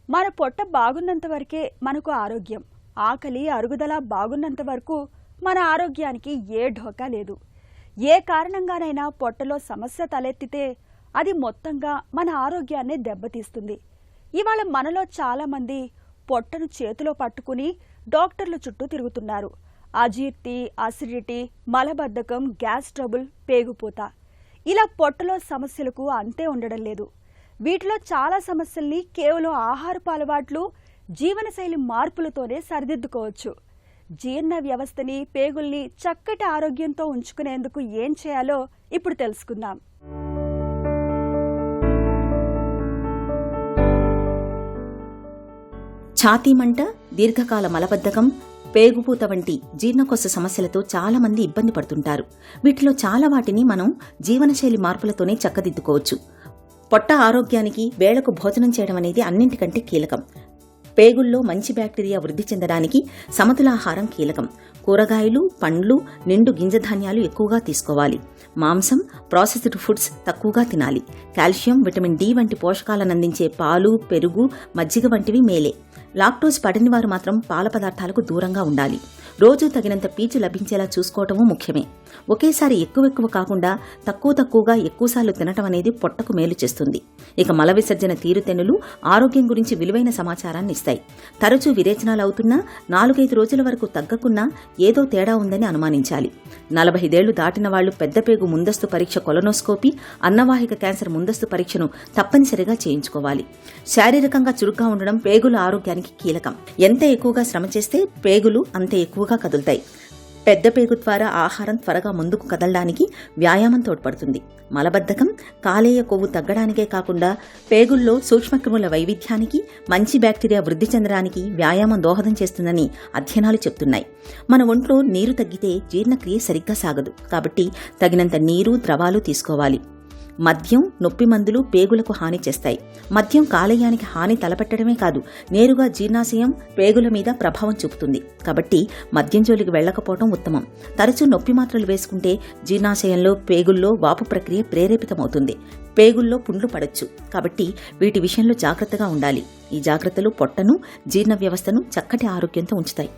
మన పొట్ట బాగున్నంత వరకే మనకు ఆరోగ్యం. ఆకలి అరుగుదల బాగున్నంత వరకు మన ఆరోగ్యానికి ఏ ఢోకా లేదు. ఏ కారణంగానైనా పొట్టలో సమస్య తలెత్తితే అది మొత్తంగా మన ఆరోగ్యాన్ని దెబ్బతీస్తుంది. ఇవాళ మనలో చాలామంది పొట్టను చేతిలో పట్టుకుని డాక్టర్ల చుట్టూ తిరుగుతున్నారు. అజీర్తి, అసిడిటీ, మలబద్ధకం, గ్యాస్ ట్రబుల్, పేగుపోత, ఇలా పొట్టలో సమస్యలకు అంతే ఉండడం లేదు. వీటిలో చాలా సమస్యల్ని కేవలం ఆహారపు అలవాట్లు, జీవనశైలి మార్పులతోనే సరిదిద్దుకోవచ్చు. జీర్ణ వ్యవస్థని, పేగుల్ని చక్కటి ఆరోగ్యంతో ఉంచుకునేందుకు ఏం చేయాలో ఇప్పుడు తెలుసుకుందాం. ఛాతీ మంట, దీర్ఘకాల మలబద్ధకం, పేగుపూత వంటి జీర్ణకోశ సమస్యలతో చాలా మంది ఇబ్బంది పడుతుంటారు. వీటిలో చాలా వాటిని మనం జీవనశైలి మార్పులతోనే చక్కదిద్దుకోవచ్చు. పొట్ట ఆరోగ్యానికి వేళకు భోజనం చేయడం అనేది అన్నింటికంటే కీలకం. పేగుల్లో మంచి బ్యాక్టీరియా వృద్ధి చెందడానికి సమతులాహారం కీలకం. కూరగాయలు, పండ్లు, నిండు గింజధాన్యాలు ఎక్కువగా తీసుకోవాలి. మాంసం, ప్రాసెస్డ్ ఫుడ్స్ తక్కువగా తినాలి. కాల్షియం, విటమిన్ డి వంటి పోషకాలను అందించే పాలు, పెరుగు, మజ్జిగ వంటివి మేలే. లాక్టోజ్ పడని వారు మాత్రం పాల పదార్థాలకు దూరంగా ఉండాలి. రోజు తగినంత పీచు లభించేలా చూసుకోవటమూ ముఖ్యమే. ఒకేసారి ఎక్కువ కాకుండా తక్కువగా ఎక్కువసార్లు తినటం అనేది పొట్టకు మేలు చేస్తుంది. ఇక మల విసర్జన తీరుతెన్నులు ఆరోగ్యం గురించి విలువైన సమాచారాన్ని ఇస్తాయి. తరచూ విరేచనాలు అవుతున్నా 4-5 రోజుల వరకు తగ్గకున్నా ఏదో తేడా ఉందని అనుమానించాలి. 45 ఏళ్లు దాటిన వాళ్లు పెద్ద పేగు ముందస్తు పరీక్ష, కొలనోస్కోపీ, అన్నవాహిక క్యాన్సర్ ముందస్తు పరీక్షను తప్పనిసరిగా చేయించుకోవాలి. శారీరకంగా చురుగ్గా ఉండడం పేగుల ఆరోగ్యానికి కీలకం. ఎంత ఎక్కువగా శ్రమ చేస్తే పేగులు అంత ఎక్కువగా కదులుతాయి. పెద్ద పేగు ద్వారా ఆహారం త్వరగా ముందుకు కదలడానికి వ్యాయామం తోడ్పడుతుంది. మలబద్ధకం, కాలేయ కొవ్వు తగ్గడానికే కాకుండా పేగుల్లో సూక్ష్మక్రిముల వైవిధ్యానికి, మంచి బ్యాక్టీరియా వృద్ధి చెందడానికి వ్యాయామం దోహదం చేస్తుందని అధ్యయనాలు చెప్తున్నాయి. మన ఒంట్లో నీరు తగ్గితే జీర్ణక్రియ సరిగ్గా సాగదు. కాబట్టి తగినంత నీరు, ద్రవాలు తీసుకోవాలి. మద్యం, నొప్పి మందులు పేగులకు హాని చేస్తాయి. మద్యం కాలేయానికి హాని తలపెట్టడమే కాదు, నేరుగా జీర్ణాశయం, పేగుల మీద ప్రభావం చూపుతుంది. కాబట్టి మద్యం జోలికి వెళ్లకపోవడం ఉత్తమం. తరచూ నొప్పి మాత్రలు వేసుకుంటే జీర్ణాశయంలో, పేగుల్లో వాపు ప్రక్రియ ప్రేరేపితమవుతుంది. పేగుల్లో పుండ్లు పడొచ్చు. కాబట్టి వీటి విషయంలో జాగ్రత్తగా ఉండాలి. ఈ జాగ్రత్తలు పొట్టను, జీర్ణ వ్యవస్థను చక్కటి ఆరోగ్యంతో ఉంచుతాయి.